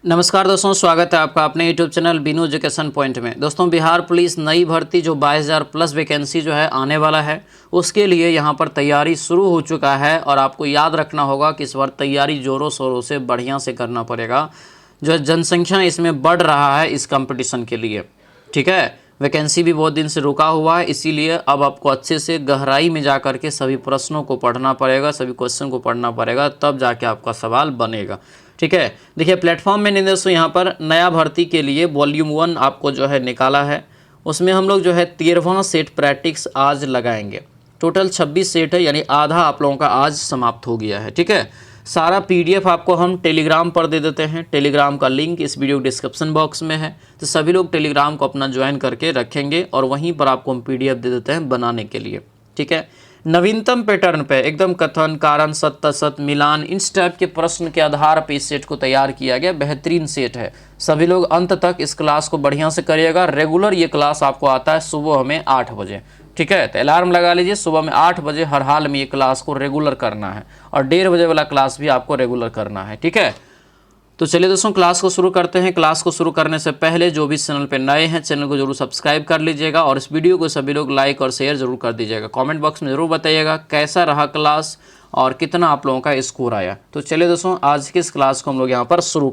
नमस्कार दोस्तों, स्वागत है आपका अपने YouTube channel Binu education point में। दोस्तों, बिहार पुलिस नई भर्ती जो 22,000 प्लस वैकेंसी जो है आने वाला है, उसके लिए यहां पर तैयारी शुरू हो चुका है। और आपको याद रखना होगा कि इस बार तैयारी ज़ोरों शोरों से बढ़िया से करना पड़ेगा। जो जनसंख्या इसमें बढ़ रहा है इस कंपटीशन के लिए, ठीक है। वैकेंसी भी बहुत दिन से रुका हुआ है, इसीलिए अब आपको अच्छे से गहराई में जा कर के सभी प्रश्नों को पढ़ना पड़ेगा, सभी क्वेश्चन को पढ़ना पड़ेगा, तब जाके आपका सवाल बनेगा, ठीक है। देखिए, प्लेटफॉर्म में नहीं दोस्तों, यहाँ पर नया भर्ती के लिए वॉल्यूम 1 आपको जो है निकाला है। उसमें हम लोग जो है 13वां सेट प्रैक्टिस आज लगाएंगे। टोटल 26 सेट है, यानी आधा आप लोगों का आज समाप्त हो गया है, ठीक है। सारा पीडीएफ आपको हम टेलीग्राम पर दे देते हैं। टेलीग्राम का लिंक इस वीडियो डिस्क्रिप्शन बॉक्स में है, तो सभी लोग टेलीग्राम को अपना ज्वाइन करके रखेंगे और वहीं पर आपको हम पीडीएफ दे देते हैं बनाने के लिए, ठीक है। नवीनतम पैटर्न पे एकदम कथन, कारण, सत्य, असत, मिलान, इस टाइप के प्रश्न के आधार पर इस सेट को तैयार किया गया। बेहतरीन सेट है। सभी लोग अंत तक इस क्लास को बढ़िया से करिएगा। रेगुलर ये क्लास आपको आता है सुबह में 8 बजे, ठीक है। तो अलार्म लगा लीजिए, सुबह में 8 बजे हर हाल में ये क्लास को रेगुलर करना है। और 1:30 बजे वाला क्लास भी आपको रेगुलर करना है, ठीक है। तो चलिए दोस्तों, क्लास को शुरू करते हैं। क्लास को शुरू करने से पहले जो भी चैनल पे नए हैं, चैनल को जरूर सब्सक्राइब कर लीजिएगा और इस वीडियो को सभी लोग लाइक और शेयर जरूर कर दीजिएगा। कमेंट बॉक्स में जरूर बताइएगा कैसा रहा क्लास और कितना आप लोगों का स्कोर आया। तो चलिए दोस्तों, आज की इस क्लास को हम लोग यहाँ पर शुरू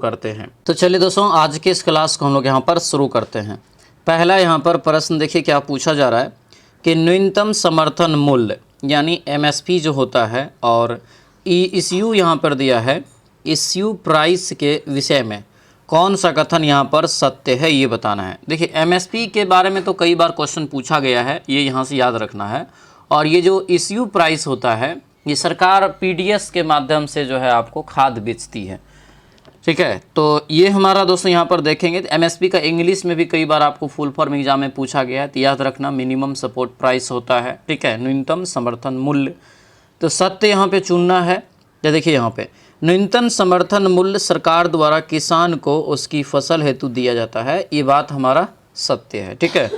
करते हैं। पहला यहाँ पर प्रश्न देखिए क्या पूछा जा रहा है कि न्यूनतम समर्थन मूल्य यानी एमएसपी जो होता है, और इश्यू यहाँ पर दिया है, इश्यू प्राइस के विषय में कौन सा कथन यहाँ पर सत्य है, ये बताना है। देखिए, एमएसपी के बारे में तो कई बार क्वेश्चन पूछा गया है, ये यहाँ से याद रखना है। और ये जो इश्यू प्राइस होता है, ये सरकार पीडीएस के माध्यम से जो है आपको खाद बेचती है, ठीक है। तो ये हमारा दोस्तों यहाँ पर देखेंगे तो एमएसपी का इंग्लिश में भी कई बार आपको फुल फॉर्म एग्जाम में पूछा गया है, तो याद रखना मिनिमम सपोर्ट प्राइस होता है, ठीक है, न्यूनतम समर्थन मूल्य। तो सत्य यहाँ पे चुनना है। तो देखिए, यहाँ पे न्यूनतम समर्थन मूल्य सरकार द्वारा किसान को उसकी फसल हेतु दिया जाता है, ये बात हमारा सत्य है, ठीक है।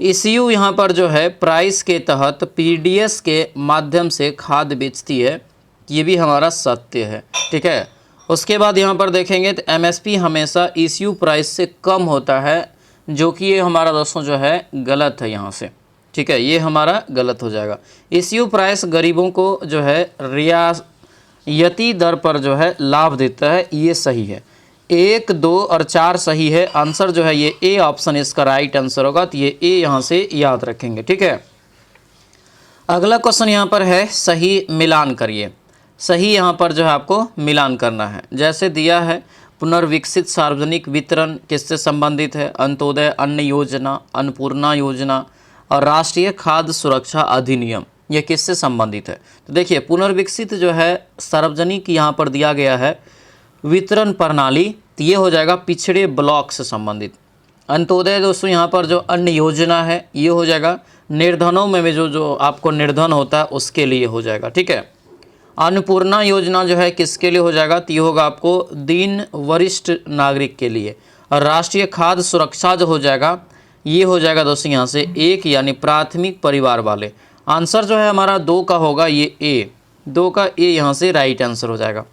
इश्यू यहाँ पर जो है प्राइस के तहत पीडीएस के माध्यम से खाद बेचती है, ये भी हमारा सत्य है, ठीक है। उसके बाद यहाँ पर देखेंगे तो एमएसपी हमेशा इश्यू प्राइस से कम होता है, जो कि ये हमारा दोस्तों जो है गलत है यहाँ से, ठीक है, ये हमारा गलत हो जाएगा। इश्यू प्राइस गरीबों को जो है रियायती दर पर जो है लाभ देता है, ये सही है। 1, 2 और 4 सही है। आंसर जो है ये ए ऑप्शन इसका राइट आंसर होगा, तो ये ए यहाँ से याद रखेंगे, ठीक है। अगला क्वेश्चन यहाँ पर है सही मिलान करिए। सही यहाँ पर जो है आपको मिलान करना है। जैसे दिया है पुनर्विकसित सार्वजनिक वितरण किससे संबंधित है, अंत्योदय अन्न योजना, अन्नपूर्णा योजना और राष्ट्रीय खाद्य सुरक्षा अधिनियम, ये किससे संबंधित है। तो देखिए, पुनर्विकसित जो है सार्वजनिक यहाँ पर दिया गया है वितरण प्रणाली, तो ये हो जाएगा पिछड़े ब्लॉक से संबंधित। अंत्योदय दोस्तों यहाँ पर जो अन्न योजना है, ये हो जाएगा निर्धनों में भी जो आपको निर्धन होता है उसके लिए हो जाएगा, ठीक है। अन्नपूर्णा योजना जो है किसके लिए हो जाएगा, तो ये होगा आपको दीन वरिष्ठ नागरिक के लिए। और राष्ट्रीय खाद्य सुरक्षा जो हो जाएगा, ये हो जाएगा दोस्तों यहाँ से 1 यानी प्राथमिक परिवार वाले। आंसर जो है हमारा 2 का होगा, ये ए, 2 का ए यहाँ से राइट आंसर हो जाएगा।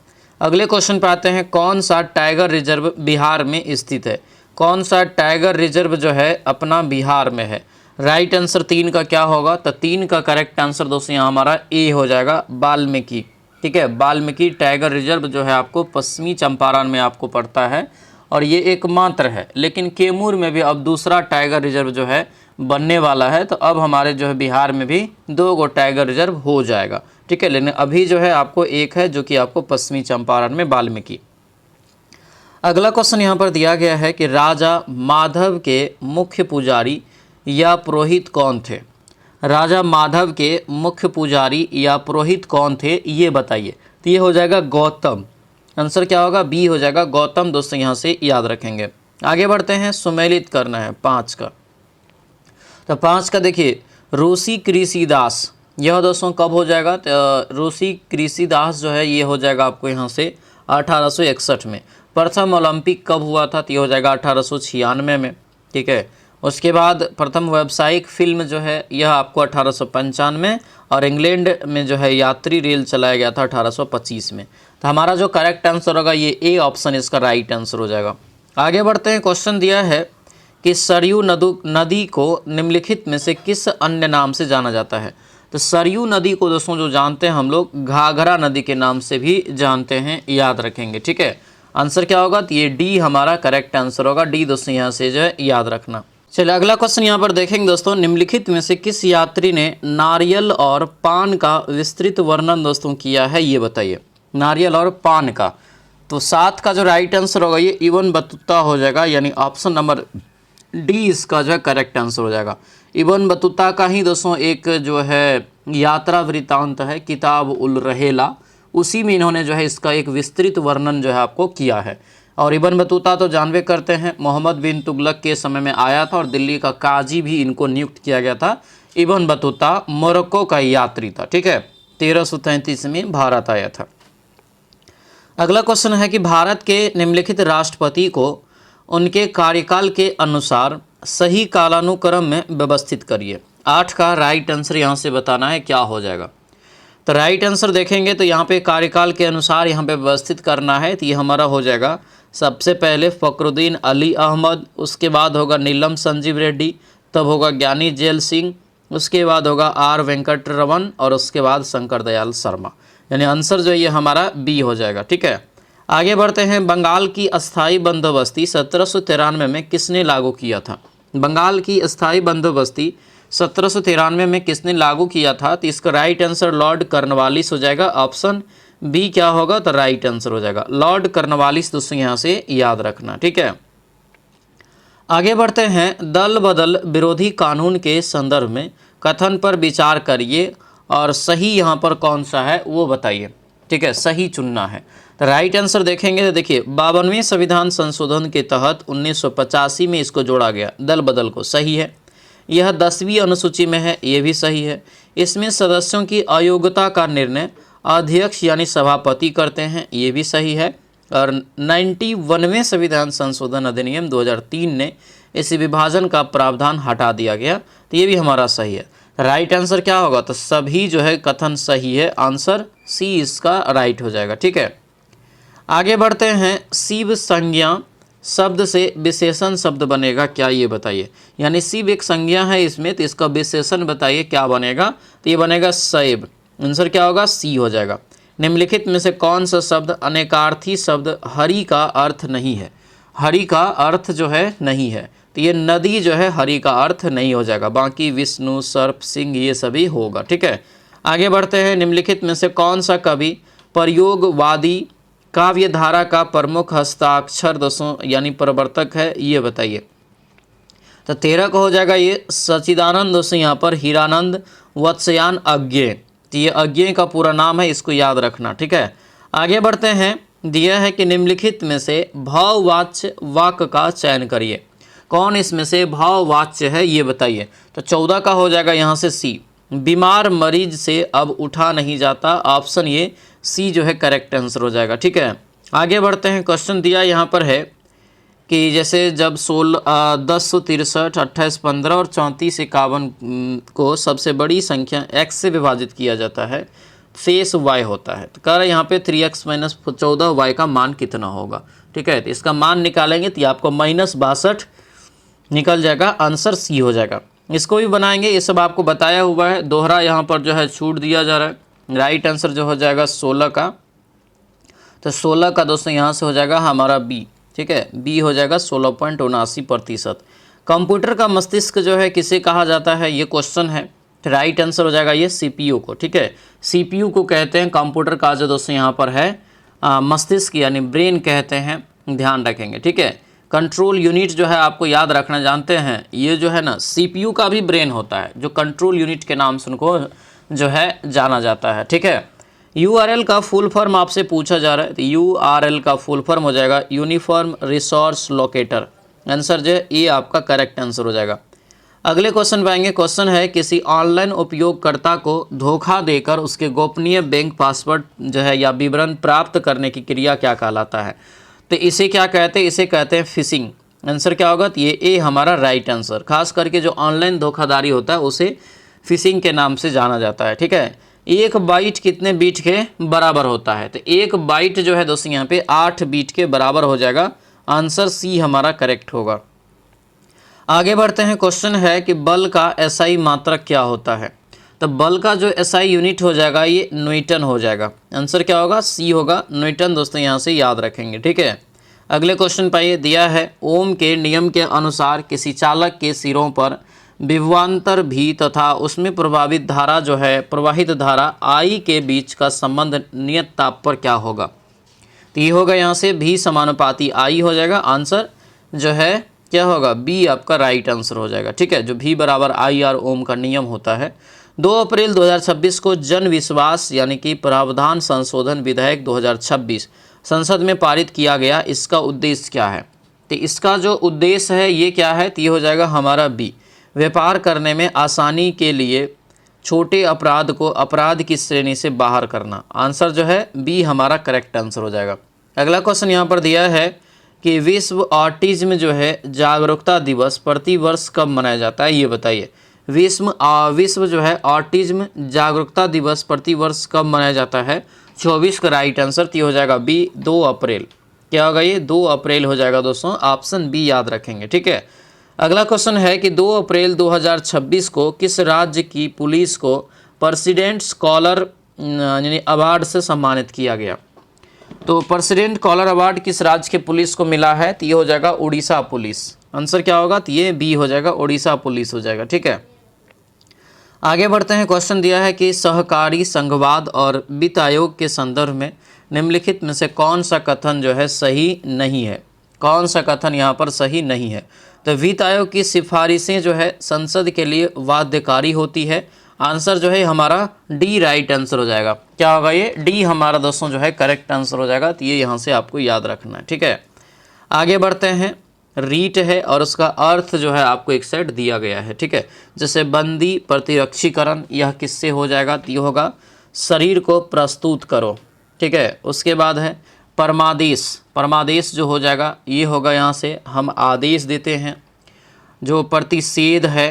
अगले क्वेश्चन पे आते हैं, कौन सा टाइगर रिजर्व बिहार में स्थित है। कौन सा टाइगर रिजर्व जो है अपना बिहार में है। राइट आंसर 3 का क्या होगा, तो 3 का करेक्ट आंसर दोस्तों यहाँ हमारा ए हो जाएगा, वाल्मीकि, ठीक है। वाल्मीकि टाइगर रिजर्व जो है आपको पश्चिमी चंपारण में आपको पड़ता है और ये एकमात्र है। लेकिन कैमूर में भी अब दूसरा टाइगर रिजर्व जो है बनने वाला है, तो अब हमारे जो है बिहार में भी 2 गो टाइगर रिजर्व हो जाएगा, ठीक है। लेकिन अभी जो है आपको एक है, जो कि आपको पश्चिमी चंपारण में वाल्मीकि। अगला क्वेश्चन यहाँ पर दिया गया है कि राजा माधव के मुख्य पुजारी या पुरोहित कौन थे। राजा माधव के मुख्य पुजारी या पुरोहित कौन थे, ये बताइए। तो ये हो जाएगा गौतम। आंसर क्या होगा, बी हो जाएगा गौतम। दोस्तों यहाँ से याद रखेंगे। आगे बढ़ते हैं, सुमेलित करना है 5 का। तो 5 का देखिए, ऋषि कृषिदास, यह दोस्तों कब हो जाएगा, तो ऋषि कृषिदास जो है ये हो जाएगा आपको यहाँ से 1861 में। प्रथम ओलंपिक कब हुआ था, तो ये हो जाएगा 1896 में, ठीक है। उसके बाद प्रथम व्यावसायिक फिल्म जो है यह आपको 1895 और इंग्लैंड में जो है यात्री रेल चलाया गया था 1825 में। तो हमारा जो करेक्ट आंसर होगा ये ए ऑप्शन इसका राइट आंसर हो जाएगा। आगे बढ़ते हैं। क्वेश्चन दिया है कि सरयू नदी को निम्नलिखित में से किस अन्य नाम से जाना जाता है। तो सरयू नदी को दोस्तों जो जानते हैं हम लोग घाघरा नदी के नाम से भी जानते हैं, याद रखेंगे। ठीक है, आंसर क्या होगा? तो ये डी हमारा करेक्ट आंसर होगा। डी दोस्तों यहाँ से जो है याद रखना। चलिए अगला क्वेश्चन यहाँ पर देखेंगे दोस्तों, निम्नलिखित में से किस यात्री ने नारियल और पान का विस्तृत वर्णन दोस्तों किया है, ये बताइए। नारियल और पान का, तो 7 का जो राइट आंसर होगा ये इब्न बतूता हो जाएगा, यानी ऑप्शन नंबर डी इसका जो है करेक्ट आंसर हो जाएगा। इब्न बतूता का ही दोस्तों एक जो है यात्रा वृत्तांत है किताब उल रहेला, उसी में इन्होंने जो है इसका एक विस्तृत वर्णन जो है आपको किया है। और इब्न बतूता तो जानवे करते हैं मोहम्मद बिन तुगलक के समय में आया था और दिल्ली का काजी भी इनको नियुक्त किया गया था। इब्न बतूता मोरक्को का यात्री था। ठीक है, 1333 में भारत आया था। अगला क्वेश्चन है कि भारत के निम्नलिखित राष्ट्रपति को उनके कार्यकाल के अनुसार सही कालानुक्रम में व्यवस्थित करिए। 8 का राइट आंसर यहाँ से बताना है, क्या हो जाएगा। तो राइट आंसर देखेंगे तो यहाँ पे कार्यकाल के अनुसार यहाँ पे व्यवस्थित करना है, तो ये हमारा हो जाएगा सबसे पहले फ़खरुद्दीन अली अहमद, उसके बाद होगा नीलम संजीव रेड्डी, तब होगा ज्ञानी जेल सिंह, उसके बाद होगा आर वेंकट रमन और उसके बाद शंकर दयाल शर्मा। यानी आंसर जो है ये हमारा बी हो जाएगा। ठीक है, आगे बढ़ते हैं। बंगाल की अस्थाई बंदोबस्ती 1793 में किसने लागू किया था? बंगाल की अस्थाई बंदोबस्ती 1793 में किसने लागू किया था? तो इसका राइट आंसर लॉर्ड कॉर्नवालिस हो जाएगा। ऑप्शन बी क्या होगा? तो राइट आंसर हो जाएगा लॉर्ड कॉर्नवालिस, दोस्तों यहाँ से याद रखना। ठीक है, आगे बढ़ते हैं। दल बदल विरोधी कानून के संदर्भ में कथन पर विचार करिए और सही यहाँ पर कौन सा है वो बताइए। ठीक है, सही चुनना है। तो राइट आंसर देखेंगे तो देखिए 52वें संविधान संशोधन के तहत 1985 में इसको जोड़ा गया, दल बदल को, सही है। यह 10वीं अनुसूची में है, ये भी सही है। इसमें सदस्यों की अयोग्यता का निर्णय अध्यक्ष यानी सभापति करते हैं, ये भी सही है। और 91वें संविधान संशोधन अधिनियम 2003 ने इस विभाजन का प्रावधान हटा दिया गया, तो ये भी हमारा सही है। राइट आंसर क्या होगा? तो सभी जो है कथन सही है, आंसर सी इसका राइट हो जाएगा। ठीक है, आगे बढ़ते हैं। शिव संज्ञा शब्द से विशेषण शब्द बनेगा क्या, ये बताइए। यानी शिव एक संज्ञा है इसमें, तो इसका विशेषण बताइए क्या बनेगा। तो ये बनेगा शैव। आंसर क्या होगा? सी हो जाएगा। निम्नलिखित में से कौन सा शब्द अनेकार्थी शब्द हरि का अर्थ नहीं है? हरि का अर्थ जो है नहीं है, तो ये नदी जो है हरि का अर्थ नहीं हो जाएगा, बाकी विष्णु सर्प सिंह ये सभी होगा। ठीक है, आगे बढ़ते हैं। निम्नलिखित में से कौन सा कवि प्रयोगवादी काव्य धारा का प्रमुख हस्ताक्षर दोस्तों यानी प्रवर्तक है, ये बताइए। तो 13 का हो जाएगा ये सच्चिदानंद दोस्तों, यहाँ पर हीरानंद वत्सयान अज्ञेय, तो ये अज्ञेय का पूरा नाम है, इसको याद रखना। ठीक है, आगे बढ़ते हैं। दिया है कि निम्नलिखित में से भाववाच्य वाक्य का चयन करिए। कौन इसमें से भाववाच्य है ये बताइए। तो 14 का हो जाएगा यहाँ से सी, बीमार मरीज से अब उठा नहीं जाता। ऑप्शन ये सी जो है करेक्ट आंसर हो जाएगा। ठीक है, आगे बढ़ते हैं। क्वेश्चन दिया यहाँ पर है कि जैसे जब 1063, 28, 15 और 34, 51 को सबसे बड़ी संख्या x से विभाजित किया जाता है, शेष y होता है। तो कह रहा है यहाँ पे 3x - 14y का मान कितना होगा। ठीक है, तो इसका मान निकालेंगे तो आपको -62 निकल जाएगा, आंसर सी हो जाएगा। इसको भी बनाएंगे, ये सब आपको बताया हुआ है, दोहरा यहाँ पर जो है छूट दिया जा रहा है। राइट आंसर जो हो जाएगा 16 का, तो 16 का दोस्तों यहाँ से हो जाएगा हमारा बी। ठीक है, बी हो जाएगा 16.79%। कंप्यूटर का मस्तिष्क जो है किसे कहा जाता है, ये क्वेश्चन है। राइट आंसर हो जाएगा ये CPU को। ठीक है, CPU को कहते हैं कंप्यूटर का जो दोस्तों यहाँ पर है मस्तिष्क यानी ब्रेन कहते हैं, ध्यान रखेंगे। ठीक है, कंट्रोल यूनिट जो है आपको याद रखना, जानते हैं ये जो है ना CPU का भी ब्रेन होता है, जो कंट्रोल यूनिट के नाम से उनको जो है जाना जाता है। ठीक है, URL का फुल फॉर्म आपसे पूछा जा रहा है, तो URL का फुल फॉर्म हो जाएगा यूनिफॉर्म रिसोर्स लोकेटर। आंसर जो है ये आपका करेक्ट आंसर हो जाएगा। अगले क्वेश्चन पे आएंगे। क्वेश्चन है किसी ऑनलाइन उपयोगकर्ता को धोखा देकर उसके गोपनीय बैंक पासवर्ड जो है या विवरण प्राप्त करने की क्रिया क्या कहलाता है? तो इसे क्या कहते हैं? इसे कहते हैं फिशिंग। आंसर क्या होगा? तो ये ए हमारा राइट आंसर। खास करके जो ऑनलाइन धोखाधड़ी होता है उसे फिशिंग के नाम से जाना जाता है। ठीक है, 1 बाइट कितने बीट के बराबर होता है? तो 1 बाइट जो है दोस्तों यहाँ पे 8 बीट के बराबर हो जाएगा। आंसर सी हमारा करेक्ट होगा। आगे बढ़ते हैं। क्वेश्चन है कि बल का एसआई मात्रक क्या होता है? तो बल का जो एसआई यूनिट हो जाएगा ये न्यूटन हो जाएगा। आंसर क्या होगा? सी होगा, न्यूटन दोस्तों यहाँ से याद रखेंगे। ठीक है, अगले क्वेश्चन पर ये दिया है, ओम के नियम के अनुसार किसी चालक के सिरों पर विभवांतर भी तथा उसमें प्रभावित धारा जो है प्रवाहित धारा आई के बीच का संबंध नियत ताप पर क्या होगा? तो ये होगा यहाँ से भी समानुपाती आई हो जाएगा। आंसर जो है क्या होगा? बी आपका राइट आंसर हो जाएगा। ठीक है, जो भी बराबर आई आर ओम का नियम होता है। 2 अप्रैल 2026 को जन विश्वास यानी कि प्रावधान संशोधन विधेयक 2026 संसद में पारित किया गया। इसका उद्देश्य क्या है? तो इसका जो उद्देश्य है ये क्या है? तो ये हो जाएगा हमारा बी, व्यापार करने में आसानी के लिए छोटे अपराध को अपराध की श्रेणी से बाहर करना। आंसर जो है बी हमारा करेक्ट आंसर हो जाएगा। अगला क्वेश्चन यहाँ पर दिया है कि विश्व ऑटिज्म जो है जागरूकता दिवस प्रति वर्ष कब मनाया जाता है? ये बताइए। विश्व जो है ऑटिज्म जागरूकता दिवस प्रति वर्ष कब मनाया जाता है? 24 का राइट आंसर तो हो जाएगा बी 2 अप्रैल। क्या होगा ये? 2 अप्रैल हो जाएगा दोस्तों, ऑप्शन बी याद रखेंगे। ठीक है, अगला क्वेश्चन है कि 2 अप्रैल 2026 को किस राज्य की पुलिस को प्रेसिडेंट स्कॉलर यानी अवार्ड से सम्मानित किया गया? तो प्रेसिडेंट कॉलर अवार्ड किस राज्य के पुलिस को मिला है? तो ये हो जाएगा उड़ीसा पुलिस। आंसर क्या होगा? तो ये बी हो जाएगा, उड़ीसा पुलिस हो जाएगा। ठीक है, आगे बढ़ते हैं। क्वेश्चन दिया है कि सहकारी संघवाद और वित्त आयोग के संदर्भ में निम्नलिखित में से कौन सा कथन जो है सही नहीं है? कौन सा कथन यहाँ पर सही नहीं है? तो वित्त आयोग की सिफारिशें जो है संसद के लिए बाध्यकारी होती है। आंसर जो है हमारा डी राइट आंसर हो जाएगा। क्या होगा ये? डी हमारा दोस्तों जो है करेक्ट आंसर हो जाएगा। तो ये यहाँ से आपको याद रखना है। ठीक है, आगे बढ़ते हैं। रीट है और उसका अर्थ जो है आपको एक सेट दिया गया है। ठीक है, जैसे बंदी प्रतिरक्षीकरण, यह किससे हो जाएगा? तो ये होगा शरीर को प्रस्तुत करो। ठीक है, उसके बाद है परमादेश। परमादेश जो हो जाएगा ये होगा यहाँ से हम आदेश देते हैं। जो प्रतिषेध है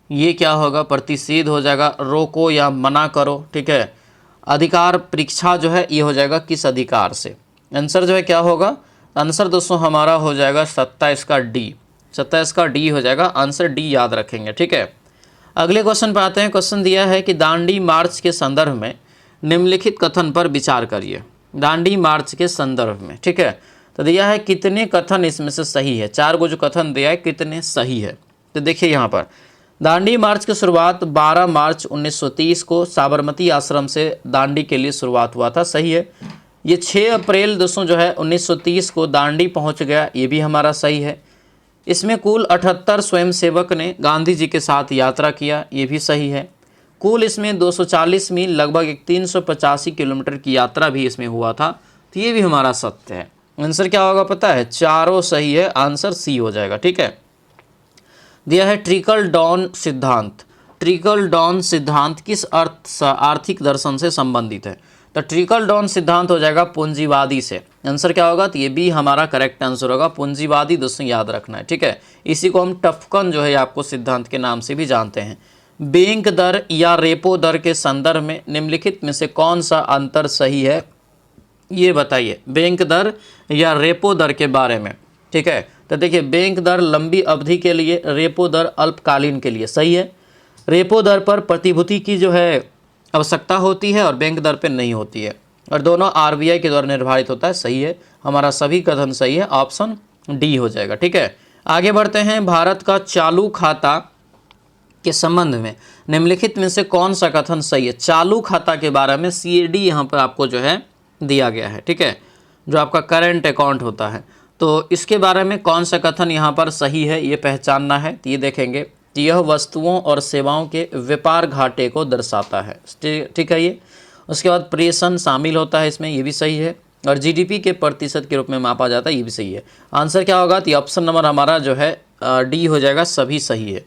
ये क्या होगा? प्रतिषेध हो जाएगा रोको या मना करो। ठीक है, अधिकार परीक्षा जो है ये हो जाएगा किस अधिकार से? आंसर जो है क्या होगा? आंसर दोस्तों हमारा हो जाएगा 27 का डी। 27 का डी हो जाएगा। आंसर डी याद रखेंगे। ठीक है, अगले क्वेश्चन पर आते हैं। क्वेश्चन दिया है कि दांडी मार्च के संदर्भ में निम्नलिखित कथन पर विचार करिए। दांडी मार्च के संदर्भ में। ठीक है, तो दिया है कितने कथन इसमें से सही है? 4 को जो कथन दिया है कितने सही है? तो देखिए यहाँ पर दांडी मार्च की शुरुआत 12 मार्च 1930 को साबरमती आश्रम से दांडी के लिए शुरुआत हुआ था। सही है। ये 6 अप्रैल दोस्तों जो है 1930 को दांडी पहुंच गया। ये भी हमारा सही है। इसमें कुल 78 स्वयंसेवक ने गांधी जी के साथ यात्रा किया। ये भी सही है। कुल इसमें 240 मील लगभग 385 किलोमीटर की यात्रा भी इसमें हुआ था। तो ये भी हमारा सत्य है। आंसर क्या होगा पता है? चारों सही है। आंसर सी हो जाएगा। ठीक है, दिया है ट्रिकल डाउन सिद्धांत। ट्रिकल डाउन सिद्धांत किस आर्थिक दर्शन से संबंधित है? तो ट्रिकल डाउन सिद्धांत हो जाएगा पूंजीवादी से। आंसर क्या होगा? तो ये भी हमारा करेक्ट आंसर होगा। पूंजीवादी दोस्तों याद रखना है। ठीक है, इसी को हम टफकन जो है आपको सिद्धांत के नाम से भी जानते हैं। बैंक दर या रेपो दर के संदर्भ में निम्नलिखित में से कौन सा अंतर सही है? ये बताइए, बैंक दर या रेपो दर के बारे में। ठीक है, तो देखिए बैंक दर लंबी अवधि के लिए, रेपो दर अल्पकालीन के लिए। सही है। रेपो दर पर प्रतिभूति की जो है आवश्यकता होती है और बैंक दर पे नहीं होती है, और दोनों आरबीआई के द्वारा निर्धारित होता है। सही है, हमारा सभी कथन सही है। ऑप्शन डी हो जाएगा। ठीक है, आगे बढ़ते हैं। भारत का चालू खाता के संबंध में निम्नलिखित में से कौन सा कथन सही है? चालू खाता के बारे में CAD यहाँ पर आपको जो है दिया गया है। ठीक है, जो आपका करंट अकाउंट होता है, तो इसके बारे में कौन सा कथन यहाँ पर सही है ये पहचानना है। तो ये देखेंगे, यह वस्तुओं और सेवाओं के व्यापार घाटे को दर्शाता है। ठीक है, ये उसके बाद प्रेषण शामिल होता है इसमें, ये भी सही है। और GDP के प्रतिशत के रूप में मापा जाता है, ये भी सही है। आंसर क्या होगा? तो ऑप्शन नंबर हमारा जो है डी हो जाएगा। सभी सही है।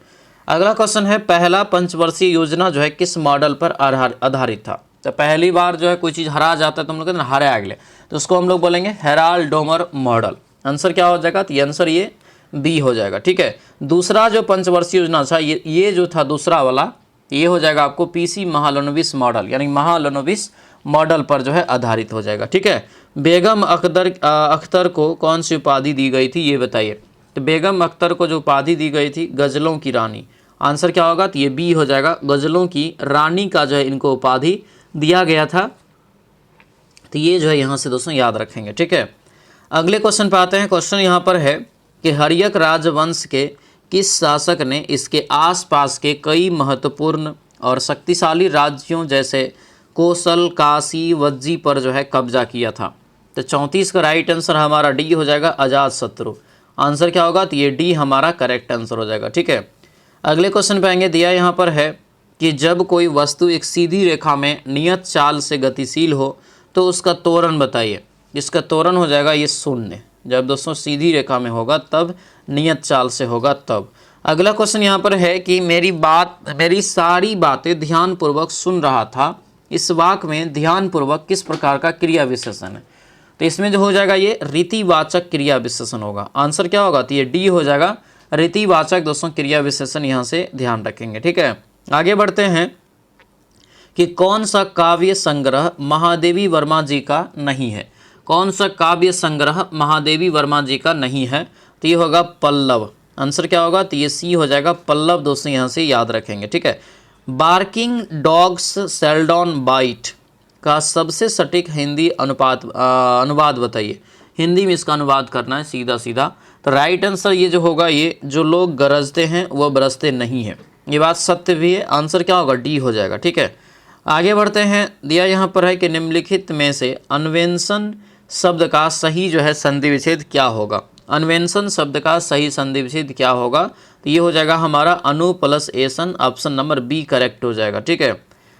अगला क्वेश्चन है, पहला पंचवर्षीय योजना जो है किस मॉडल पर आधारित था? तो पहली बार जो है कोई चीज़ हरा जाता है तो हम लोग कहते हैं हरे अगले, तो उसको हम लोग बोलेंगे हेराल्ड डोमर मॉडल। आंसर क्या हो जाएगा? तो आंसर ये बी हो जाएगा। ठीक है, दूसरा जो पंचवर्षीय योजना था ये जो था दूसरा वाला, ये हो जाएगा आपको पीसी महालनोबिस मॉडल, यानी महालनोबिस मॉडल पर जो है आधारित हो जाएगा। ठीक है, बेगम अख्तर को कौन सी उपाधि दी गई थी ये बताइए। तो बेगम अख्तर को जो उपाधि दी गई थी गज़लों की रानी, आंसर क्या होगा, तो ये बी हो जाएगा, गज़लों की रानी का जो है इनको उपाधि दिया गया था। तो ये जो है यहाँ से दोस्तों याद रखेंगे। ठीक है, अगले क्वेश्चन पे आते हैं। क्वेश्चन यहाँ पर है कि हर्यक राजवंश के किस शासक ने इसके आसपास के कई महत्वपूर्ण और शक्तिशाली राज्यों जैसे कोसल, काशी, वज्जी पर जो है कब्जा किया था। तो 34 का राइट आंसर हमारा डी हो जाएगा, अजातशत्रु। आंसर क्या होगा, तो ये डी हमारा करेक्ट आंसर हो जाएगा। ठीक है, अगले क्वेश्चन पे आएंगे। दिया यहाँ पर है कि जब कोई वस्तु एक सीधी रेखा में नियत चाल से गतिशील हो तो उसका त्वरण बताइए। इसका त्वरण हो जाएगा ये शून्य, जब दोस्तों सीधी रेखा में होगा तब, नियत चाल से होगा तब। अगला क्वेश्चन यहाँ पर है कि मेरी सारी बातें ध्यानपूर्वक सुन रहा था, इस वाक्य में ध्यानपूर्वक किस प्रकार का क्रिया विशेषण है। तो इसमें जो हो जाएगा ये रीतिवाचक क्रिया विशेषण होगा। आंसर क्या होगा, तो ये डी हो जाएगा, रीतिवाचक दोस्तों क्रिया विशेषण यहाँ से ध्यान रखेंगे। ठीक है, आगे बढ़ते हैं कि कौन सा काव्य संग्रह महादेवी वर्मा जी का नहीं है। कौन सा काव्य संग्रह महादेवी वर्मा जी का नहीं है, तो ये होगा पल्लव। आंसर क्या होगा, तो ये सी हो जाएगा, पल्लव दोस्तों यहाँ से याद रखेंगे। ठीक है, बार्किंग डॉग्स सेल्डॉन बाइट का सबसे सटीक हिंदी अनुवाद बताइए। हिंदी में इसका अनुवाद करना है सीधा सीधा। तो राइट आंसर ये जो होगा, ये जो लोग गरजते हैं वह बरसते नहीं हैं, ये बात सत्य भी है। आंसर क्या होगा, डी हो जाएगा। ठीक है, आगे बढ़ते हैं। दिया यहाँ पर है कि निम्नलिखित में से अन्वेषण शब्द का सही जो है संधि विच्छेद क्या होगा। अन्वेषण शब्द का सही संधि विच्छेद क्या होगा, तो ये हो जाएगा हमारा अनु प्लस एसन, ऑप्शन नंबर बी करेक्ट हो जाएगा। ठीक है,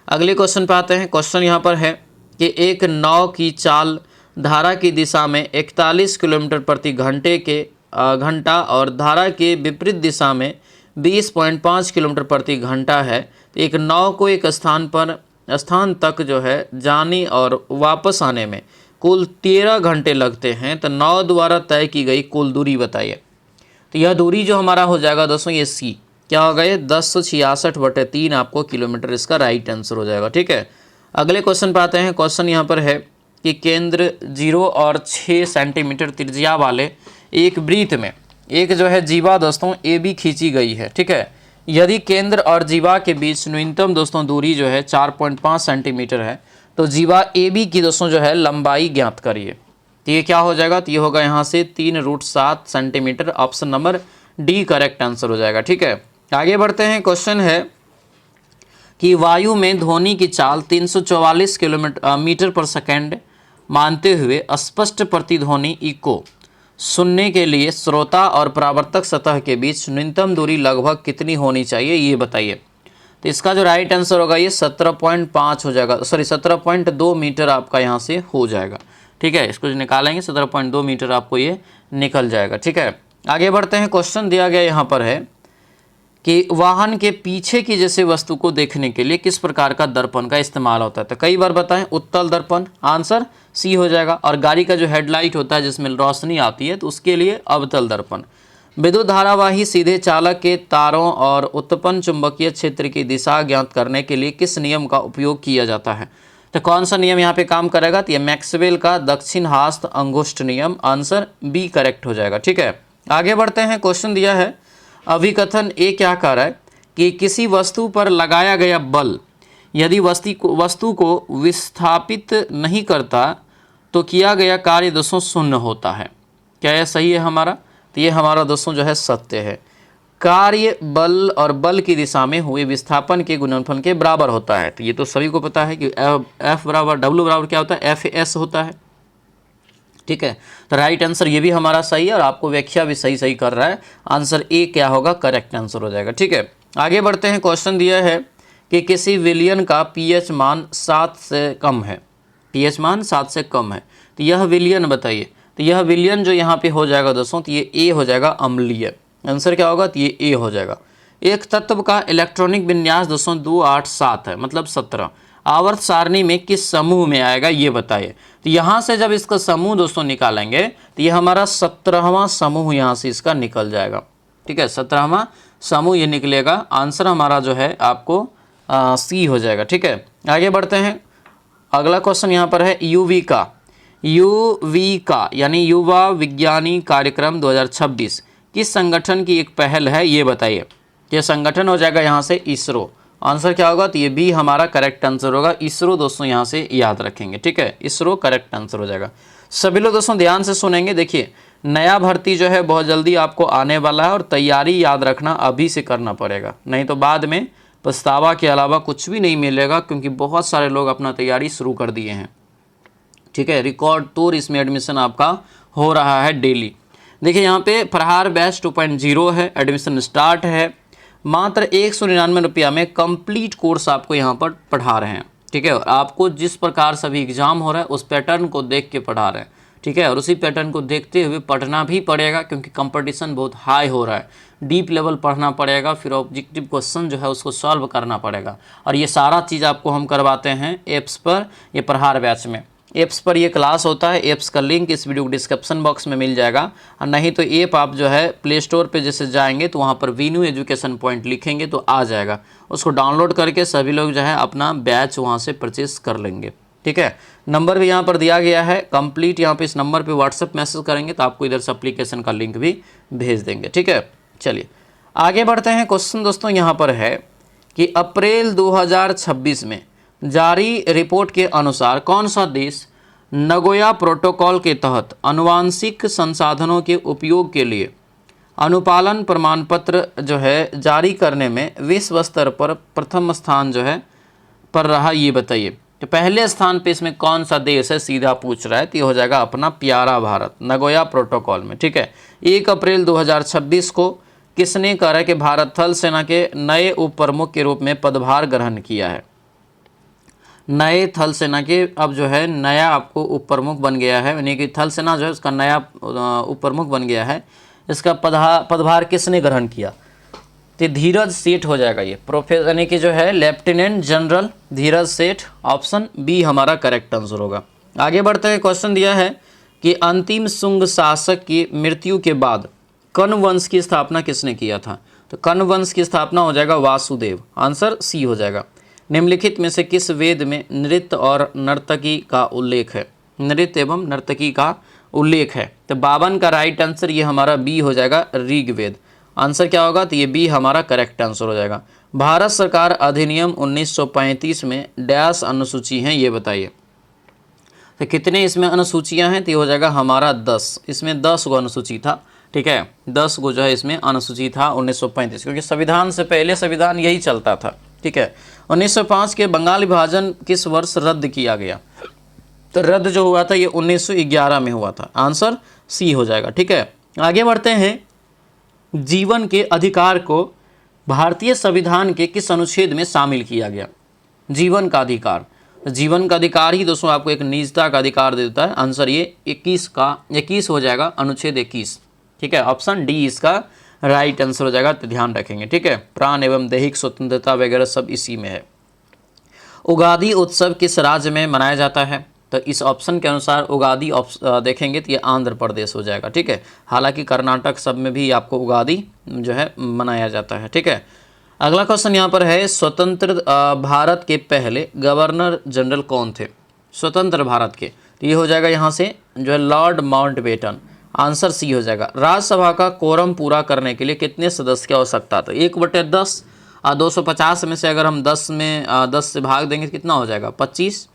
अगले क्वेश्चन पे आते हैं। क्वेश्चन यहाँ पर है कि एक नाव की चाल धारा की दिशा में 41 किलोमीटर प्रति घंटा और धारा के विपरीत दिशा में 20.5 किलोमीटर प्रति घंटा है। तो एक नाव को एक स्थान तक जो है जाने और वापस आने में कुल 13 घंटे लगते हैं। तो नाव द्वारा तय की गई कुल दूरी बताइए। तो यह दूरी जो हमारा हो जाएगा दोस्तों, ये सी क्या होगा, ये 1066/3 आपको किलोमीटर इसका राइट आंसर हो जाएगा। ठीक है, अगले क्वेश्चन पर आते हैं। क्वेश्चन यहाँ पर है कि केंद्र 0 और 6 सेंटीमीटर त्रिज्या वाले एक वृत्त में एक जो है जीवा दोस्तों ए बी खींची गई है। ठीक है, यदि केंद्र और जीवा के बीच न्यूनतम दोस्तों दूरी जो है 4.5 सेंटीमीटर है, तो जीवा ए बी की दोस्तों जो है लंबाई ज्ञात करिए। तो ये क्या हो जाएगा, तो ये होगा यहाँ से 3√7 centimetre, option number D correct answer हो जाएगा। ठीक है, आगे बढ़ते हैं। क्वेश्चन है कि वायु में ध्वनि की चाल 344 मीटर पर सेकेंड मानते हुए स्पष्ट प्रतिध्वनि इको सुनने के लिए श्रोता और परावर्तक सतह के बीच न्यूनतम दूरी लगभग कितनी होनी चाहिए, ये बताइए। तो इसका जो राइट आंसर होगा ये 17.5 हो जाएगा, सॉरी 17.2 मीटर आपका यहाँ से हो जाएगा। ठीक है, इसको जो निकालेंगे 17.2 मीटर आपको ये निकल जाएगा। ठीक है, आगे बढ़ते हैं। क्वेश्चन दिया गया यहाँ पर है कि वाहन के पीछे की जैसे वस्तु को देखने के लिए किस प्रकार का दर्पण का इस्तेमाल होता है। तो कई बार बताएं, उत्तल दर्पण, आंसर सी हो जाएगा। और गाड़ी का जो हेडलाइट होता है जिसमें रोशनी आती है, तो उसके लिए अवतल दर्पण। विद्युत धारावाही सीधे चालक के तारों और उत्पन्न चुंबकीय क्षेत्र की दिशा ज्ञात करने के लिए किस नियम का उपयोग किया जाता है। तो कौन सा नियम यहाँ पे काम करेगा, तो ये मैक्सवेल का दक्षिण हस्त अंगुष्ठ नियम, आंसर बी करेक्ट हो जाएगा। ठीक है, आगे बढ़ते हैं। क्वेश्चन दिया है अभिकथन ए क्या कह रहा है कि किसी वस्तु पर लगाया गया बल यदि वस्तु को विस्थापित नहीं करता तो किया गया कार्य दोस्तों शून्य होता है। क्या यह सही है हमारा, तो ये हमारा दोस्तों जो है सत्य है। कार्य बल और बल की दिशा में हुए विस्थापन के गुणनफल के बराबर होता है। तो ये तो सभी को पता है कि F बराबर W बराबर क्या होता है, FS होता है। ठीक है, तो राइट आंसर ये भी हमारा सही है और आपको व्याख्या भी सही कर रहा है। आंसर ए क्या होगा, करेक्ट आंसर हो जाएगा। ठीक है, आगे बढ़ते हैं। क्वेश्चन दिया है कि किसी विलयन का pH मान 7 से कम है, pH मान 7 से कम है, तो यह विलयन बताइए। तो यह विलयन जो यहाँ पे हो जाएगा दोस्तों, तो ये ए हो जाएगा, अम्लीय। आंसर क्या होगा, तो ये ए हो जाएगा। एक तत्व का इलेक्ट्रॉनिक विन्यास दोस्तों 2 8 7 है, मतलब 17। आवर्त सारणी में किस समूह में आएगा ये बताइए। तो यहाँ से जब इसका समूह दोस्तों निकालेंगे तो ये हमारा 17वां समूह यहाँ से इसका निकल जाएगा। ठीक है, 17वां समूह ये निकलेगा। आंसर हमारा जो है आपको सी हो जाएगा। ठीक है, आगे बढ़ते हैं। अगला क्वेश्चन यहाँ पर है यूविका यानी युवा विज्ञानी कार्यक्रम 2026 किस संगठन की एक पहल है, ये बताइए। ये संगठन हो जाएगा यहाँ से इसरो। आंसर क्या होगा, तो ये बी हमारा करेक्ट आंसर होगा। इसरो दोस्तों यहाँ से याद रखेंगे। ठीक है, इसरो करेक्ट आंसर हो जाएगा। सभी लोग दोस्तों ध्यान से सुनेंगे। देखिए, नया भर्ती जो है बहुत जल्दी आपको आने वाला है और तैयारी याद रखना अभी से करना पड़ेगा, नहीं तो बाद में पछतावा के अलावा कुछ भी नहीं मिलेगा, क्योंकि बहुत सारे लोग अपना तैयारी शुरू कर दिए हैं। ठीक है, रिकॉर्ड तोड़ इसमें एडमिशन आपका हो रहा है डेली। देखिए यहाँ पे प्रहार बैच 2.0 है, एडमिशन स्टार्ट है। मात्र 199 रुपया में कंप्लीट कोर्स आपको यहाँ पर पढ़ा रहे हैं। ठीक है, और आपको जिस प्रकार से अभी एग्जाम हो रहा है उस पैटर्न को देख के पढ़ा रहे हैं। ठीक है, और उसी पैटर्न को देखते हुए पढ़ना भी पड़ेगा, क्योंकि कंपटीशन बहुत हाई हो रहा है। डीप लेवल पढ़ना पड़ेगा, फिर ऑब्जेक्टिव क्वेश्चन जो है उसको सॉल्व करना पड़ेगा, और ये सारा चीज़ आपको हम करवाते हैं एप्स पर, ये प्रहार बैच में। एप्स पर ये क्लास होता है। एप्स का लिंक इस वीडियो के डिस्क्रिप्शन बॉक्स में मिल जाएगा, और नहीं तो ऐप आप जो है प्ले स्टोर पे जैसे जाएंगे तो वहाँ पर वीनू एजुकेशन पॉइंट लिखेंगे तो आ जाएगा। उसको डाउनलोड करके सभी लोग जो है अपना बैच वहाँ से परचेस कर लेंगे। ठीक है, नंबर भी यहाँ पर दिया गया है कंप्लीट। यहाँ पे इस नंबर पे व्हाट्सएप मैसेज करेंगे तो आपको इधर से एप्लीकेशन का लिंक भी भेज देंगे। ठीक है, चलिए आगे बढ़ते हैं। क्वेश्चन दोस्तों यहाँ पर है कि अप्रैल 2026 में जारी रिपोर्ट के अनुसार कौन सा देश नगोया प्रोटोकॉल के तहत आनुवांशिक संसाधनों के उपयोग के लिए अनुपालन प्रमाण पत्र जो है जारी करने में विश्व स्तर पर प्रथम स्थान जो है पर रहा, ये बताइए। तो पहले स्थान पे इसमें कौन सा देश है, सीधा पूछ रहा है, तो ये हो जाएगा अपना प्यारा भारत नगोया प्रोटोकॉल में। ठीक है, 1 अप्रैल 2026 को किसने कहा कि भारत थल सेना के नए उप प्रमुख के रूप में पदभार ग्रहण किया है। नए थल सेना के अब जो है नया आपको उप प्रमुख बन गया है, यानी कि थल सेना जो है उसका नया उप प्रमुख बन गया है। इसका पदभार किसने ग्रहण किया, तो धीरज सेठ हो जाएगा। ये प्रोफेसर यानी कि जो है लेफ्टिनेंट जनरल धीरज सेठ, ऑप्शन बी हमारा करेक्ट आंसर होगा। आगे बढ़ते हैं। क्वेश्चन दिया है कि अंतिम शुंग शासक की मृत्यु के बाद कण्व वंश की स्थापना किसने किया था, तो कण्व वंश की स्थापना हो जाएगा वासुदेव। आंसर सी हो जाएगा। निम्नलिखित में से किस वेद में नृत्य और नर्तकी का उल्लेख है, नृत्य एवं नर्तकी का उल्लेख है, तो 52 का राइट आंसर ये हमारा बी हो जाएगा ऋग्वेद। आंसर क्या होगा, तो ये बी हमारा करेक्ट आंसर हो जाएगा। भारत सरकार अधिनियम 1935 में डैश अनुसूची हैं, ये बताइए। तो कितने इसमें अनुसूचियां हैं, तो ये हो जाएगा हमारा 10। इसमें 10 गो अनुसूची था। ठीक है, 10 गो जो है इसमें अनुसूची था 1935, क्योंकि संविधान से पहले संविधान यही चलता था। ठीक है, 1905 के बंगाल विभाजन किस वर्ष रद्द किया गया, तो रद्द जो हुआ था ये 1911 में हुआ था। आंसर सी हो जाएगा। ठीक है, आगे बढ़ते हैं। जीवन के अधिकार को भारतीय संविधान के किस अनुच्छेद में शामिल किया गया, जीवन का अधिकार। जीवन का अधिकार ही दोस्तों आपको एक निजता का अधिकार देता है। आंसर ये 21 हो जाएगा, अनुच्छेद 21। ठीक है, ऑप्शन डी इसका राइट आंसर हो जाएगा, तो ध्यान रखेंगे। ठीक है, प्राण एवं दैहिक स्वतंत्रता वगैरह सब इसी में है। उगादी उत्सव किस राज्य में मनाया जाता है, तो इस ऑप्शन के अनुसार उगादी देखेंगे तो ये आंध्र प्रदेश हो जाएगा। ठीक है, हालांकि कर्नाटक सब में भी आपको उगादी जो है मनाया जाता है। ठीक है, अगला क्वेश्चन यहाँ पर है स्वतंत्र भारत के पहले गवर्नर जनरल कौन थे, स्वतंत्र भारत के, तो ये हो जाएगा यहाँ से जो है लॉर्ड माउंटबेटन। आंसर सी हो जाएगा। राज्यसभा का कोरम पूरा करने के लिए कितने सदस्य की आवश्यकता, तो 1/10 और 250 में से अगर हम 10 से भाग देंगे तो कितना हो जाएगा, 25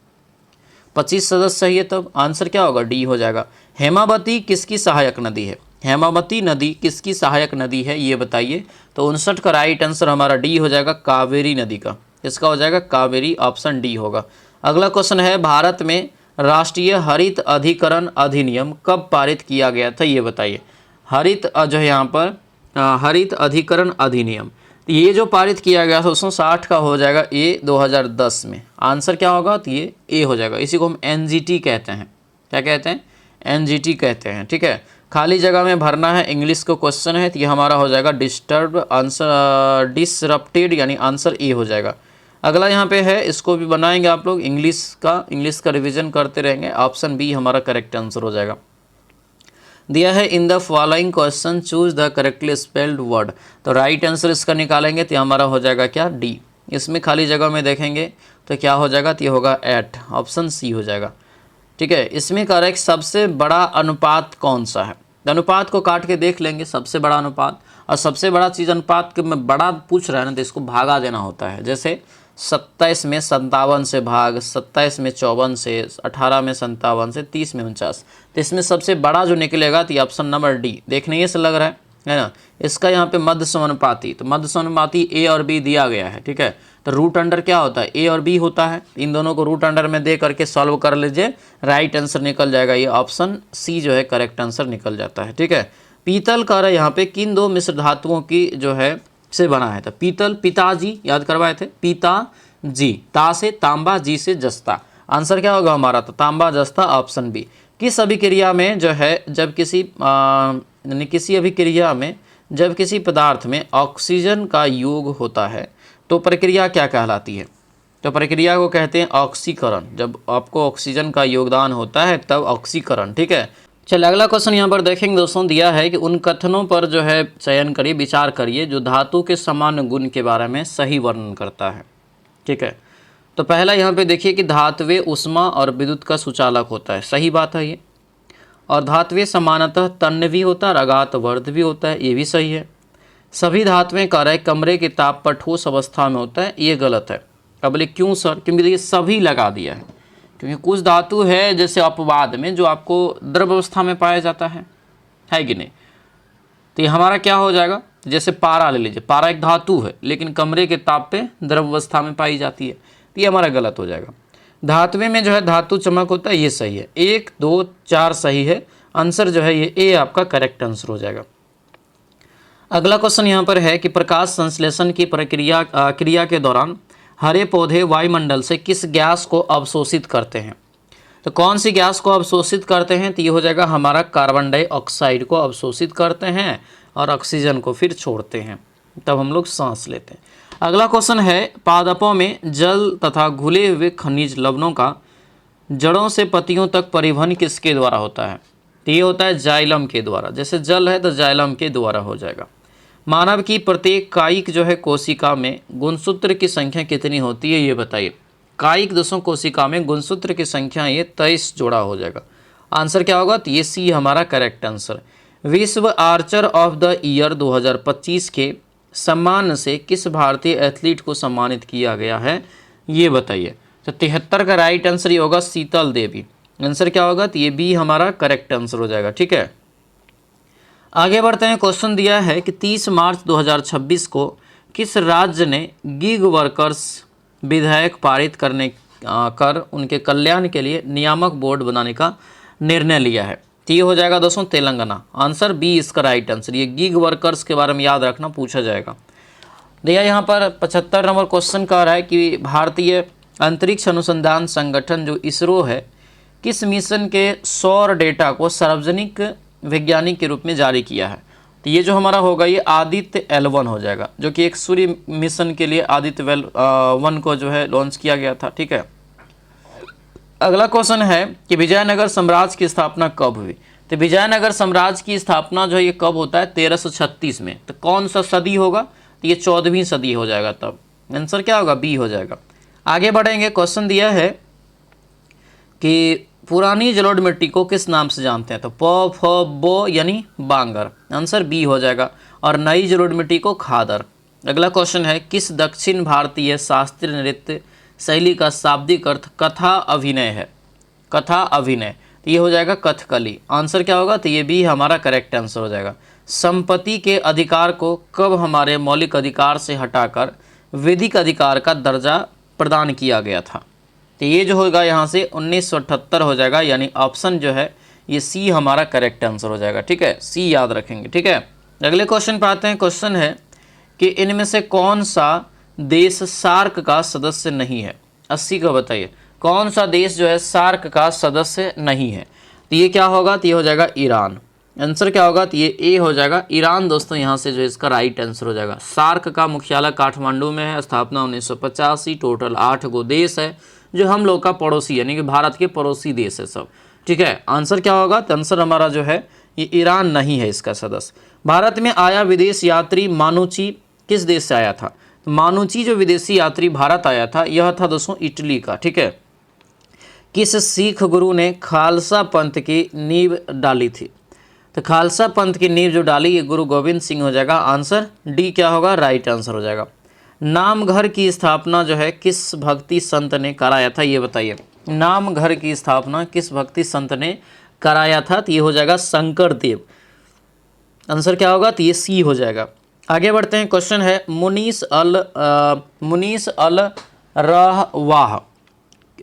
सदस्य चाहिए, तब आंसर क्या होगा, डी हो जाएगा। हेमावती किसकी सहायक नदी है, हेमावती नदी किसकी सहायक नदी है, ये बताइए। तो 59 का राइट आंसर हमारा डी हो जाएगा, कावेरी नदी का। इसका हो जाएगा कावेरी, ऑप्शन डी होगा। अगला क्वेश्चन है भारत में राष्ट्रीय हरित अधिकरण अधिनियम कब पारित किया गया था, ये बताइए। हरित जो है यहाँ पर हरित अधिकरण अधिनियम, ये जो पारित किया गया था 1960 का हो जाएगा ये 2010 में। आंसर क्या होगा, तो ये ए हो जाएगा। इसी को हम एनजीटी कहते हैं। क्या कहते हैं, एनजीटी कहते हैं। ठीक है, खाली जगह में भरना है, इंग्लिश को क्वेश्चन है, तो ये हमारा हो जाएगा डिस्टर्ब, आंसर डिसरप्टेड, यानी आंसर ए हो जाएगा। अगला यहाँ पे है, इसको भी बनाएंगे आप लोग, इंग्लिश का रिवीजन करते रहेंगे। ऑप्शन बी हमारा करेक्ट आंसर हो जाएगा। दिया है in the following question choose the correctly spelled word, तो राइट आंसर इसका निकालेंगे तो हमारा हो जाएगा क्या, डी। इसमें खाली जगह में देखेंगे तो क्या हो जाएगा, तो ये होगा 8, ऑप्शन सी हो जाएगा। ठीक है, इसमें करेक्ट सबसे बड़ा अनुपात कौन सा है? अनुपात को काट के देख लेंगे, सबसे बड़ा अनुपात। और सबसे बड़ा चीज़ अनुपात के में बड़ा पूछ रहा है ना, तो इसको भागा देना होता है। जैसे 27 में 57 से भाग, 27 में 54 से, 18 में 57 से, 30 में 49। तो इसमें सबसे बड़ा जो निकलेगा तो ये ऑप्शन नंबर डी। देखने ये से लग रहा है ना। इसका यहाँ पे मध्य समानुपाती, तो मध्य समानुपाती ए और बी दिया गया है। ठीक है, तो रूट अंडर क्या होता है, ए और बी होता है। इन दोनों को रूट अंडर में दे करके सॉल्व कर लीजिए, राइट आंसर निकल जाएगा। ये ऑप्शन सी जो है करेक्ट आंसर निकल जाता है। ठीक है, पीतल का रहा यहाँ पे किन दो मिश्र धातुओं की जो है से बना है? तो पीतल, पिताजी याद करवाए थे, पिताजी, ता से तांबा, जी से जस्ता। आंसर क्या होगा हमारा? तो तांबा जस्ता, ऑप्शन बी। किस अभिक्रिया में जो है जब किसी अभिक्रिया में जब किसी पदार्थ में ऑक्सीजन का योग होता है तो प्रक्रिया क्या कहलाती है? तो प्रक्रिया को कहते हैं ऑक्सीकरण। जब आपको ऑक्सीजन का योगदान होता है तब ऑक्सीकरण। ठीक है, चलिए अगला क्वेश्चन यहाँ पर देखेंगे दोस्तों। दिया है कि उन कथनों पर जो है चयन करिए, विचार करिए जो धातु के सामान्य गुण के बारे में सही वर्णन करता है। ठीक है, तो पहला यहाँ पे देखिए कि धात्विय ऊष्मा और विद्युत का सुचालक होता है, सही बात है ये। और धात्विय सामान्यतः तन्य भी होता है और अघात वर्ध भी होता है, ये भी सही है। सभी धातुएं कार्य कमरे के ताप पर ठोस अवस्था में होता है, ये गलत है। अब बोले क्यों सर? क्योंकि देखिए सभी लगा दिया है, क्योंकि कुछ धातु है जैसे अपवाद में जो आपको द्रव अवस्था में पाया जाता है कि नहीं। तो ये हमारा क्या हो जाएगा, जैसे पारा ले लीजिए, पारा एक धातु है लेकिन कमरे के ताप पे द्रव अवस्था में पाई जाती है, तो ये हमारा गलत हो जाएगा। धातुएं में जो है धातु चमक होता है, ये सही है। 1 2 4 सही है, आंसर जो है ये ए आपका करेक्ट आंसर हो जाएगा। अगला क्वेश्चन यहाँ पर है कि प्रकाश संश्लेषण की क्रिया के दौरान हरे पौधे वायुमंडल से किस गैस को अवशोषित करते हैं? तो कौन सी गैस को अवशोषित करते हैं? तो ये हो जाएगा हमारा कार्बन डाइऑक्साइड को अवशोषित करते हैं और ऑक्सीजन को फिर छोड़ते हैं, तब हम लोग सांस लेते हैं। अगला क्वेश्चन है पादपों में जल तथा घुले हुए खनिज लवणों का जड़ों से पत्तियों तक परिवहन किसके द्वारा होता है? तो ये होता है जाइलम के द्वारा। जैसे जल है तो जाइलम के द्वारा हो जाएगा। मानव की प्रत्येक कायिक जो है कोशिका में गुणसूत्र की संख्या कितनी होती है, ये बताइए। कायिक दोषों कोशिका में गुणसूत्र की संख्या ये 23 जोड़ा हो जाएगा। आंसर क्या होगा? तो ये सी हमारा करेक्ट आंसर। विश्व आर्चर ऑफ द ईयर 2025 के सम्मान से किस भारतीय एथलीट को सम्मानित किया गया है, ये बताइए। तो 73 का राइट आंसर ये होगा शीतल देवी। आंसर क्या होगा? तो ये बी हमारा करेक्ट आंसर हो जाएगा। ठीक है, आगे बढ़ते हैं। क्वेश्चन दिया है कि 30 मार्च 2026 को किस राज्य ने गिग वर्कर्स विधेयक पारित कर उनके कल्याण के लिए नियामक बोर्ड बनाने का निर्णय लिया है? तो ये हो जाएगा दोस्तों तेलंगाना। आंसर बी इसका राइट आंसर। ये गिग वर्कर्स के बारे में याद रखना, पूछा जाएगा। देखिए यहाँ पर 75 नंबर क्वेश्चन कह रहा है कि भारतीय अंतरिक्ष अनुसंधान संगठन जो इसरो है किस मिशन के सौर डेटा को सार्वजनिक वैज्ञानिक के रूप में जारी किया है? तो ये जो हमारा होगा ये आदित्य L1 हो जाएगा, जो कि एक सूर्य मिशन के लिए आदित्य L1 को जो है लॉन्च किया गया था। ठीक है, अगला क्वेश्चन है कि विजयनगर साम्राज्य की स्थापना कब हुई? तो विजयनगर साम्राज्य की स्थापना जो है ये कब होता है? 1336 में। तो कौन सा सदी होगा? तो ये 14वीं सदी हो जाएगा, तब आंसर क्या होगा? बी हो जाएगा। आगे बढ़ेंगे। क्वेश्चन दिया है कि पुरानी जलोढ़ मिट्टी को किस नाम से जानते हैं? तो प फ बो यानी बांगर, आंसर बी हो जाएगा। और नई जलोढ़ मिट्टी को खादर। अगला क्वेश्चन है किस दक्षिण भारतीय शास्त्रीय नृत्य शैली का शाब्दिक अर्थ कथा अभिनय है? कथा अभिनय, तो ये हो जाएगा कथकली। आंसर क्या होगा? तो ये भी हमारा करेक्ट आंसर हो जाएगा। संपत्ति के अधिकार को कब हमारे मौलिक अधिकार से हटाकर वैधिक अधिकार का दर्जा प्रदान किया गया था? तो ये जो होगा यहाँ से 1978 हो जाएगा, यानी ऑप्शन जो है ये सी हमारा करेक्ट आंसर हो जाएगा। ठीक है, सी याद रखेंगे। ठीक है, अगले क्वेश्चन पे आते हैं। क्वेश्चन है कि इनमें से कौन सा देश सार्क का सदस्य नहीं है? 80 का बताइए, कौन सा देश जो है सार्क का सदस्य नहीं है? तो ये क्या होगा? तो ये हो जाएगा ईरान। आंसर क्या होगा? तो ये ए हो जाएगा, ईरान दोस्तों यहाँ से जो है इसका राइट आंसर हो जाएगा। सार्क का मुख्यालय काठमांडू में है, स्थापना 1985। टोटल 8 गो देश है जो हम लोग का पड़ोसी यानी कि भारत के पड़ोसी देश है सब। ठीक है, आंसर क्या होगा? तो आंसर हमारा जो है ये ईरान नहीं है इसका सदस्य। भारत में आया विदेश यात्री मानुची किस देश से आया था? मानुची जो विदेशी यात्री भारत आया था यह था दोस्तों इटली का, ठीक है। किस सिख गुरु ने खालसा पंथ की नींव डाली थी? तो खालसा पंथ की नींव जो डाली ये गुरु गोविंद सिंह हो जाएगा। आंसर डी क्या होगा? राइट आंसर हो जाएगा। नामघर की स्थापना जो है किस भक्ति संत ने कराया था, ये बताइए। नामघर की स्थापना किस भक्ति संत ने कराया था? तो ये हो जाएगा शंकर देव। आंसर क्या होगा? तो ये सी हो जाएगा। आगे बढ़ते हैं, क्वेश्चन है मुनीस अल रहवाह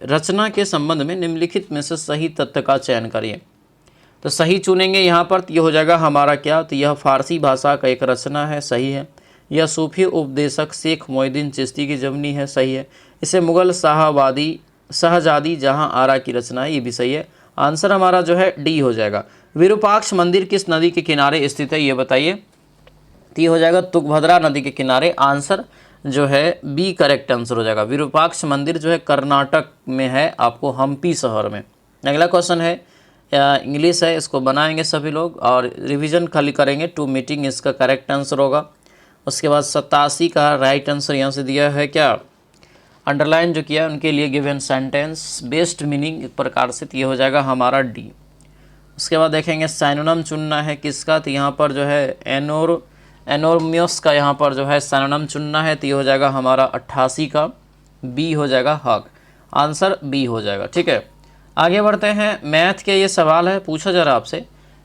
रचना के संबंध में निम्नलिखित में से सही तथ्य का चयन करिए। तो सही चुनेंगे यहाँ पर, तो ये हो जाएगा हमारा क्या? तो यह फारसी भाषा का एक रचना है, सही है। यह सूफी उपदेशक शेख मोइनुद्दीन चिश्ती की जीवनी है, सही है। इसे मुगल शहजादी जहां आरा की रचना है, ये भी सही है। आंसर हमारा जो है डी हो जाएगा। विरूपाक्ष मंदिर किस नदी के किनारे स्थित है, ये बताइए। तो ये हो जाएगा तुंगभद्रा नदी के किनारे। आंसर जो है बी करेक्ट आंसर हो जाएगा। विरूपाक्ष मंदिर जो है कर्नाटक में है, आपको हम्पी शहर में। अगला क्वेश्चन है इंग्लिश है, इसको बनाएंगे सभी लोग और रिवीजन खाली करेंगे। टू मीटिंग इसका करेक्ट आंसर होगा। उसके बाद 87 का राइट आंसर यहाँ से दिया है क्या? अंडरलाइन जो किया उनके लिए गिवन सेंटेंस बेस्ट मीनिंग एक प्रकार से, तो ये हो जाएगा हमारा डी। उसके बाद देखेंगे साइनोनिम चुनना है किसका, तो यहाँ पर जो है एनोर्मियस का यहाँ पर जो है साइनोनिम चुनना है, तो ये हो जाएगा हमारा 88 का बी हो जाएगा हक। आंसर बी हो जाएगा, ठीक है। आगे बढ़ते हैं, मैथ के ये सवाल है, पूछा जा रहा आपसे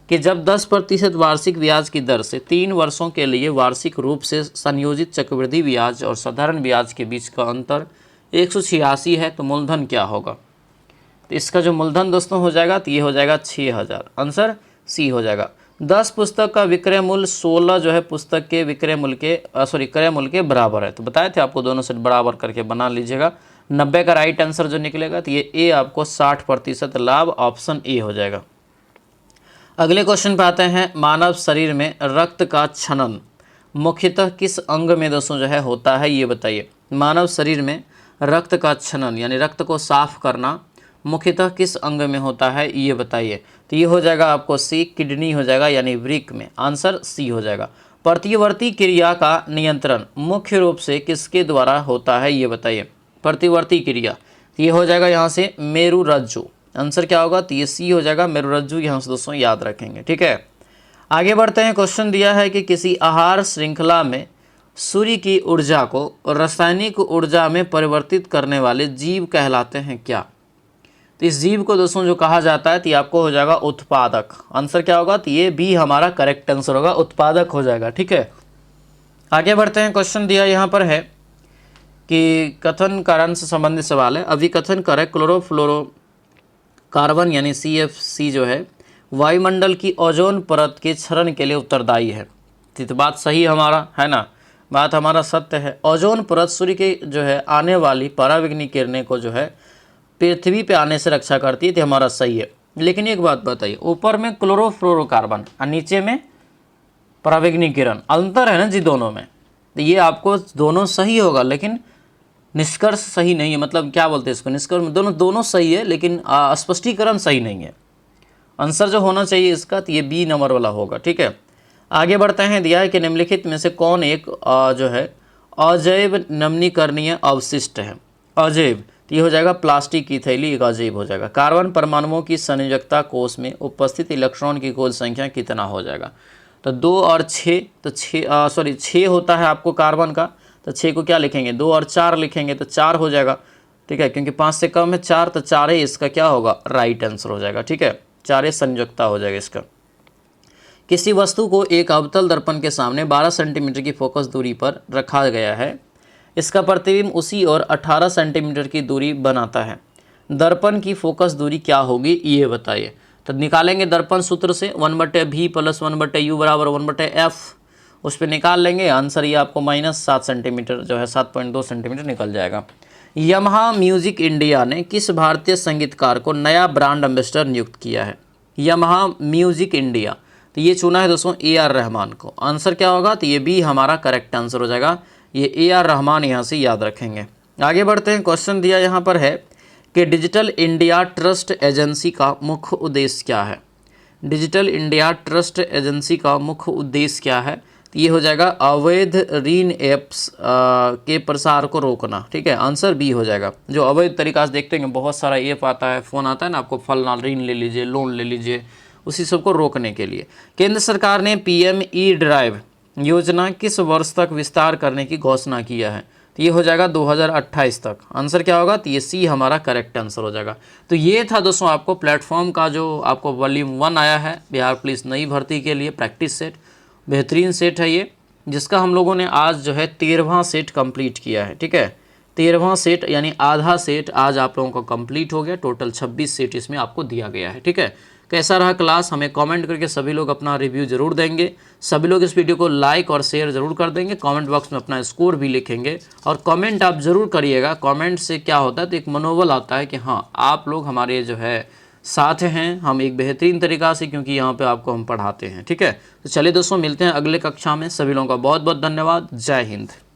कि जब 10% वार्षिक ब्याज की दर से 3 वर्षों के लिए वार्षिक रूप से संयोजित चक्रवृद्धि ब्याज और साधारण ब्याज के बीच का अंतर 186 है तो मूलधन क्या होगा? तो इसका जो मूलधन दोस्तों हो जाएगा तो ये हो जाएगा 6000। आंसर सी हो जाएगा। 10 पुस्तक का विक्रय मूल्य 16 जो है पुस्तक के क्रय मूल्य के बराबर है। तो बताए थे आपको, दोनों से बराबर करके बना लीजिएगा। 90 का राइट आंसर जो निकलेगा तो ये ए आपको 60% लाभ, ऑप्शन ए हो जाएगा। अगले क्वेश्चन पे आते हैं, मानव शरीर में रक्त का क्षरण मुख्यतः किस अंग में दोस्तों जो है होता है, ये बताइए। मानव शरीर में रक्त का क्षरण यानी रक्त को साफ करना मुख्यतः किस अंग में होता है, ये बताइए। तो ये हो जाएगा आपको सी, किडनी हो जाएगा यानी वृक्क में। आंसर सी हो जाएगा। प्रतिवर्ती क्रिया का नियंत्रण मुख्य रूप से किसके द्वारा होता है, ये बताइए। प्रतिवर्ती क्रिया, तो ये हो जाएगा यहाँ से मेरुरज्जु। आंसर क्या होगा? तो ये सी हो जाएगा, मेरुरज्जु यहाँ से दोस्तों याद रखेंगे, ठीक है। आगे बढ़ते हैं, क्वेश्चन दिया है कि किसी आहार श्रृंखला में सूर्य की ऊर्जा को रासायनिक ऊर्जा में परिवर्तित करने वाले जीव कहलाते हैं क्या? तो इस जीव को दोस्तों जो कहा जाता है तो ये आपको हो जाएगा उत्पादक। आंसर क्या होगा? तो ये भी हमारा करेक्ट आंसर होगा, उत्पादक हो जाएगा, ठीक है। आगे बढ़ते हैं, क्वेश्चन दिया यहाँ पर है कि कथन कारण से संबंधित सवाल है। अभिकथन करे क्लोरोफ्लोरोकार्बन यानी CFC जो है वायुमंडल की ओजोन परत के क्षरण के लिए उत्तरदायी है। तो बात सही हमारा है ना, बात हमारा सत्य है। ओजोन परत सूर्य के जो है आने वाली पराबैंगनी किरणें को जो है पृथ्वी पे आने से रक्षा करती है, तो हमारा सही है। लेकिन एक बात बताइए, ऊपर में क्लोरोफ्लोरोकार्बन और नीचे में पराबैंगनी किरण, अंतर है ना जी दोनों में। तो ये आपको दोनों सही होगा लेकिन निष्कर्ष सही नहीं है, मतलब क्या बोलते हैं इसको, निष्कर्ष दोनों सही है लेकिन स्पष्टीकरण सही नहीं है। आंसर जो होना चाहिए इसका तो ये बी नंबर वाला होगा, ठीक है। आगे बढ़ते हैं, दिया है कि निम्नलिखित में से कौन एक जो है अजैव नमनीकरणीय अवशिष्ट है। अजैव, तो ये हो जाएगा प्लास्टिक की थैली, एक अजैव हो जाएगा। कार्बन परमाणुओं की संयोजकता कोष में उपस्थित इलेक्ट्रॉन की कुल संख्या कितना हो जाएगा? तो 2 और 6, तो 6 होता है आपको कार्बन का, तो 6 को क्या लिखेंगे? 2 और 4 लिखेंगे तो 4 हो जाएगा, ठीक है। क्योंकि 5 से कम है 4, तो 4 ही इसका क्या होगा? राइट आंसर हो जाएगा, ठीक है। 4 संयोजकता हो जाएगा इसका। किसी वस्तु को एक अवतल दर्पण के सामने 12 सेंटीमीटर की फोकस दूरी पर रखा गया है। इसका प्रतिबिंब उसी और 18 सेंटीमीटर की दूरी बनाता है। दर्पण की फोकस दूरी क्या होगी, ये बताइए। तो निकालेंगे दर्पण सूत्र से 1/v + 1/u = 1/f, उस पर निकाल लेंगे। आंसर ये आपको -7 सेंटीमीटर जो है 7.2 सेंटीमीटर निकल जाएगा। यमहा म्यूजिक इंडिया ने किस भारतीय संगीतकार को नया ब्रांड एम्बेसडर नियुक्त किया है? यमहा म्यूजिक इंडिया, तो ये चुना है दोस्तों AR रहमान को। आंसर क्या होगा? तो ये भी हमारा करेक्ट आंसर हो जाएगा, ये AR रहमान यहाँ से याद रखेंगे। आगे बढ़ते हैं, क्वेश्चन दिया यहाँ पर है कि डिजिटल इंडिया ट्रस्ट एजेंसी का मुख्य उद्देश्य क्या है? डिजिटल इंडिया ट्रस्ट एजेंसी का मुख्य उद्देश्य क्या है? तो ये हो जाएगा अवैध ऋण ऐप्स के प्रसार को रोकना। ठीक है, आंसर बी हो जाएगा। जो अवैध तरीका से देखते हैं बहुत सारा ऐप आता है, फ़ोन आता है ना, आपको फलना ऋण ले लीजिए, लोन ले लीजिए, उसी सब को रोकने के लिए। केंद्र सरकार ने पीएम ई ड्राइव योजना किस वर्ष तक विस्तार करने की घोषणा किया है? तो ये हो जाएगा 2028 तक। आंसर क्या होगा? तो ये सी हमारा करेक्ट आंसर हो जाएगा। तो ये था दोस्तों आपको प्लेटफॉर्म का जो आपको वॉल्यूम 1 आया है बिहार पुलिस नई भर्ती के लिए प्रैक्टिस सेट, बेहतरीन सेट है ये, जिसका हम लोगों ने आज जो है 13वां सेट कंप्लीट किया है। ठीक है, 13वां सेट यानी आधा सेट आज आप लोगों का कंप्लीट हो गया। टोटल 26 सेट इसमें आपको दिया गया है। ठीक है, कैसा रहा क्लास हमें कमेंट करके सभी लोग अपना रिव्यू जरूर देंगे। सभी लोग इस वीडियो को लाइक और शेयर जरूर कर देंगे। कमेंट बॉक्स में अपना स्कोर भी लिखेंगे और कमेंट आप ज़रूर करिएगा। कमेंट से क्या होता है, तो एक मनोबल आता है कि हाँ आप लोग हमारे जो है साथ हैं, हम एक बेहतरीन तरीका से, क्योंकि यहाँ पे आपको हम पढ़ाते हैं। ठीक है, तो चलिए दोस्तों मिलते हैं अगले कक्षा में। सभी लोगों का बहुत बहुत धन्यवाद। जय हिंद।